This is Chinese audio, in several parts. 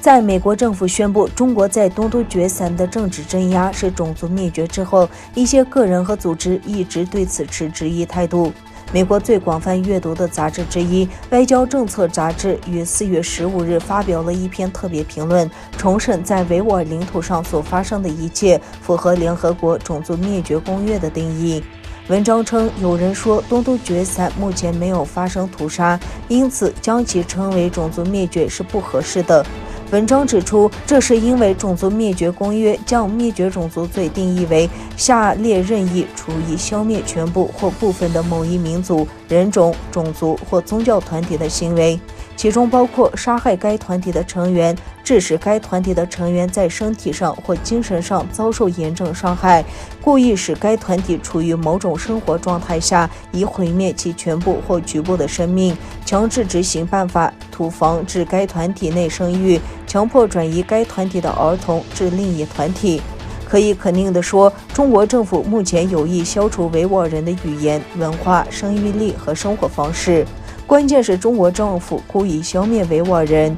在美国政府宣布中国在东突厥散的政治镇压是种族灭绝之后，一些个人和组织一直对此持质疑态度。美国最广泛阅读的杂志之一《外交政策》杂志于4月15日发表了一篇特别评论，重申在维吾尔领土上所发生的一切符合联合国种族灭绝公约的定义。文章称，有人说东突厥散目前没有发生屠杀，因此将其称为种族灭绝是不合适的。文章指出，这是因为种族灭绝公约将灭绝种族罪定义为下列任意处以消灭全部或部分的某一民族、人种、种族或宗教团体的行为，其中包括杀害该团体的成员，致使该团体的成员在身体上或精神上遭受严重伤害，故意使该团体处于某种生活状态下，以毁灭其全部或局部的生命，强制执行办法，图防止该团体内生育，强迫转移该团体的儿童至另一团体。可以肯定地说，中国政府目前有意消除维吾尔人的语言、文化、生育力和生活方式。关键是中国政府故意消灭维吾尔人。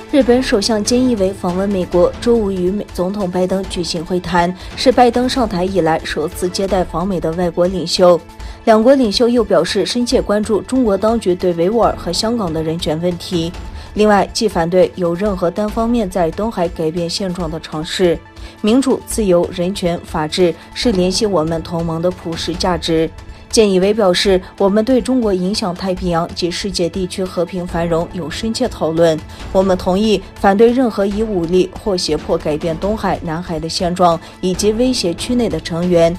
日本首相菅义伟访问美国，周五与总统拜登举行会谈，是拜登上台以来首次接待访美的外国领袖。两国领袖又表示深切关注中国当局对维吾尔和香港的人权问题。另外，既反对有任何单方面在东海改变现状的尝试。民主、自由、人权、法治是联系我们同盟的普世价值。菅义伟表示，我们对中国影响太平洋及世界地区和平繁荣有深切讨论。我们同意反对任何以武力或胁迫改变东海、南海的现状，以及威胁区内的成员。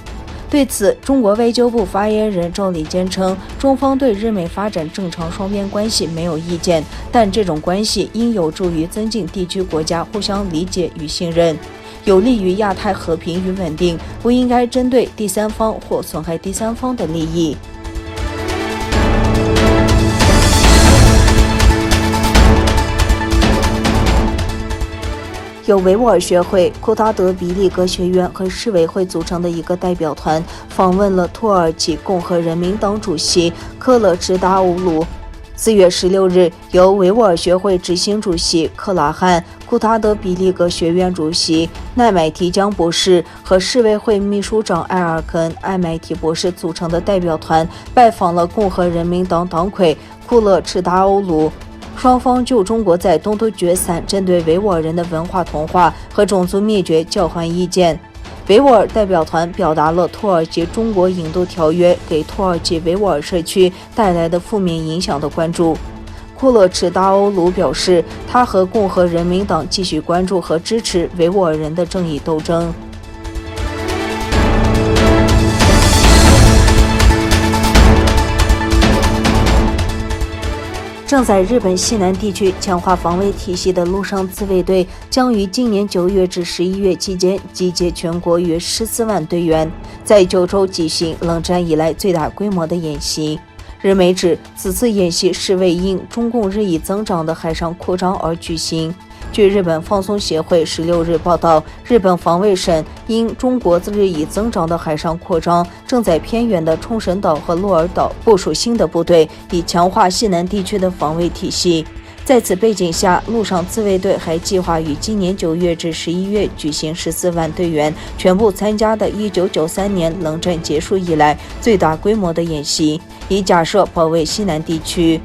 对此，中国外交部发言人赵立坚称，中方对日美发展正常双边关系没有意见，但这种关系应有助于增进地区国家互相理解与信任，有利于亚太和平与稳定，不应该针对第三方或损害第三方的利益。由维吾尔学会、库塔德比利格学院和市委会组成的一个代表团访问了土耳其共和人民党主席克勒支达欧鲁。4月16日，由维吾尔学会执行主席克拉汉、库塔德比利格学院主席奈买提江博士和市委会秘书长埃尔肯·艾买提博士组成的代表团拜访了共和人民党党魁库勒支达欧鲁。双方就中国在东突厥散针对维吾尔人的文化同化和种族灭绝交换意见。维吾尔代表团表达了土耳其中国引渡条约给土耳其维吾尔社区带来的负面影响的关注。库勒支达欧鲁表示，他和共和人民党继续关注和支持维吾尔人的正义斗争。正在日本西南地区强化防卫体系的陆上自卫队将于今年9月至11月期间集结全国约14万队员，在九州进行冷战以来最大规模的演习。日媒指，此次演习是为因中共日益增长的海上扩张而举行。据日本放送协会16日报道，日本防卫省因中国日益增长的海上扩张，正在偏远的冲绳岛和鹿儿岛部署新的部队，以强化西南地区的防卫体系。在此背景下，陆上自卫队还计划于今年9月至11月举行14万队员全部参加的1993年冷战结束以来最大规模的演习，以假设保卫西南地区。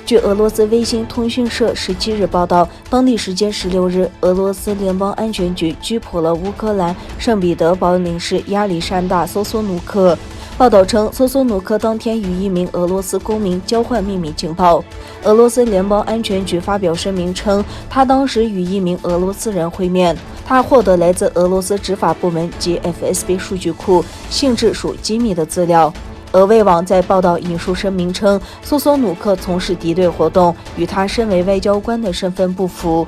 据俄罗斯卫星通讯社17日报道，当地时间16日，俄罗斯联邦安全局拘捕了乌克兰圣彼得堡领事亚历山大·索索努克。报道称，索索努克当天与一名俄罗斯公民交换秘密情报。俄罗斯联邦安全局发表声明称，他当时与一名俄罗斯人会面，他获得来自俄罗斯执法部门及 FSB 数据库性质属机密的资料。俄卫网在报道引述声明称，索索努克从事敌对活动，与他身为外交官的身份不符。